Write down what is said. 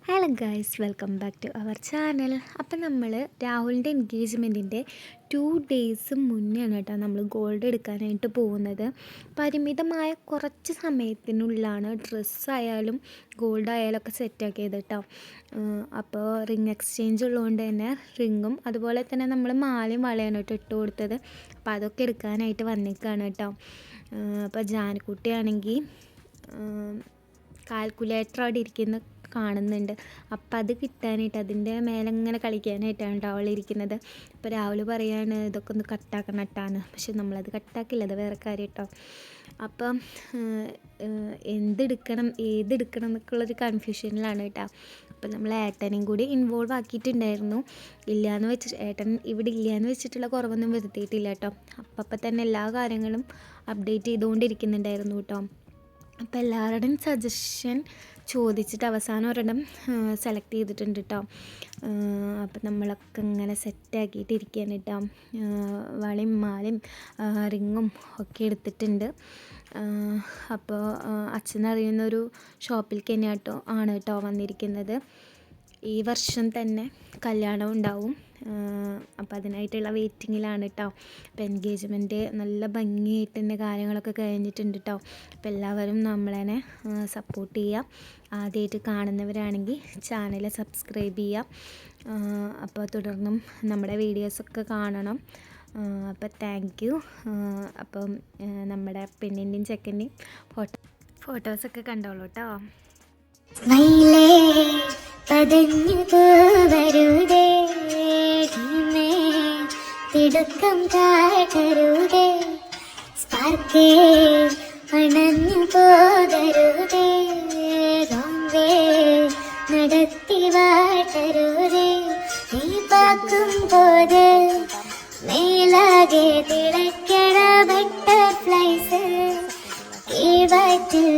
Hello guys, welcome back to our channel. അപ്പം നമ്മൾ രാഹുലിൻ്റെ എൻഗേജ്മെൻറ്റിൻ്റെ 2 days മുന്നെയാണ് കേട്ടോ നമ്മൾ ഗോൾഡ് എടുക്കാനായിട്ട് പോകുന്നത്. പരിമിതമായ കുറച്ച് സമയത്തിനുള്ളിലാണ് ഡ്രസ്സായാലും ഗോൾഡായാലും ഒക്കെ സെറ്റാക്കിയത് കേട്ടോ. അപ്പോൾ റിങ് എക്സ്ചേഞ്ച് ഉള്ളതുകൊണ്ട് തന്നെ റിങ്ങും അതുപോലെ തന്നെ നമ്മൾ മാലയും വളയാണ് കേട്ടോ ഇട്ട് കൊടുത്തത്. അപ്പോൾ അതൊക്കെ എടുക്കാനായിട്ട് വന്നേക്കാണ് കേട്ടോ. അപ്പോൾ ജാനക്കുട്ടിയാണെങ്കിൽ കാൽക്കുലേറ്റർ അവിടെ ഇരിക്കുന്ന കാണുന്നുണ്ട്. അപ്പം അത് കിട്ടാനായിട്ട് അതിൻ്റെ മേലെ ഇങ്ങനെ കളിക്കാനായിട്ടാണ് അവൾ ഇരിക്കുന്നത്. അപ്പോൾ രാഹുൽ പറയാണ് ഇതൊക്കെ ഒന്ന് കട്ടാക്കണം കേട്ടാന്ന്. പക്ഷെ നമ്മളത് കട്ടാക്കില്ല, അത് വേറെ കാര്യം കേട്ടോ. അപ്പം എന്തെടുക്കണം ഏതെടുക്കണം എന്നൊക്കെയുള്ളൊരു കൺഫ്യൂഷനിലാണ് കേട്ടോ. അപ്പം നമ്മൾ ഏട്ടനെയും കൂടി ഇൻവോൾവ് ആക്കിയിട്ടുണ്ടായിരുന്നു. ഇല്ലയെന്ന് വെച്ചിട്ട് ഏട്ടൻ ഇവിടെ ഇല്ലയെന്ന് വെച്ചിട്ടുള്ള കുറവൊന്നും വരുത്തിയിട്ടില്ല കേട്ടോ. അപ്പം തന്നെ എല്ലാ കാര്യങ്ങളും അപ്ഡേറ്റ് ചെയ്തുകൊണ്ടിരിക്കുന്നുണ്ടായിരുന്നു കേട്ടോ. അപ്പോൾ എല്ലാവരുടെയും സജഷൻ ചോദിച്ചിട്ട് അവസാനം ഒരെണ്ണം സെലക്ട് ചെയ്തിട്ടുണ്ട് കേട്ടോ. അപ്പം നമ്മളൊക്കെ ഇങ്ങനെ സെറ്റാക്കിയിട്ട് ഇരിക്കുകയാണ് കേട്ടോ. വളയും മാലയും റിങ്ങും ഒക്കെ എടുത്തിട്ടുണ്ട്. അപ്പോൾ അച്ഛനറിയുന്നൊരു ഷോപ്പിലേക്ക് തന്നെ ആണ് കേട്ടോ വന്നിരിക്കുന്നത്. ഈ വർഷം തന്നെ കല്യാണം ഉണ്ടാവും. അപ്പോൾ അതിനായിട്ടുള്ള വെയിറ്റിങ്ങിലാണ് കേട്ടോ. അപ്പോൾ എൻഗേജ്മെൻറ്റ് നല്ല ഭംഗിയായിട്ട് തന്നെ കാര്യങ്ങളൊക്കെ കഴിഞ്ഞിട്ടുണ്ട് കേട്ടോ. അപ്പോൾ എല്ലാവരും നമ്മളെ സപ്പോർട്ട് ചെയ്യുക. ആദ്യമായിട്ട് കാണുന്നവരാണെങ്കിൽ ചാനൽ സബ്സ്ക്രൈബ് ചെയ്യുക. അപ്പോൾ തുടർന്നും നമ്മുടെ വീഡിയോസൊക്കെ കാണണം. അപ്പോൾ താങ്ക് യു. അപ്പം നമ്മുടെ പെണ്ണിൻ്റെയും ചെക്കൻ്റെയും ഫോട്ടോസൊക്കെ കണ്ടോളൂ കേട്ടോ. പതഞ്ഞു പോവരുതേ, തിടുക്കം കാട്ടരുതേ, സ്പാർക്കേ അണഞ്ഞു പോകരുതേ, റോംവേ നടത്തി വാട്ടരുതേ, നീ പാക്കും പോത് മേലാകെ തിളക്കട ബട്ടർഫ്ലൈസ് ഈ വയറ്റിൽ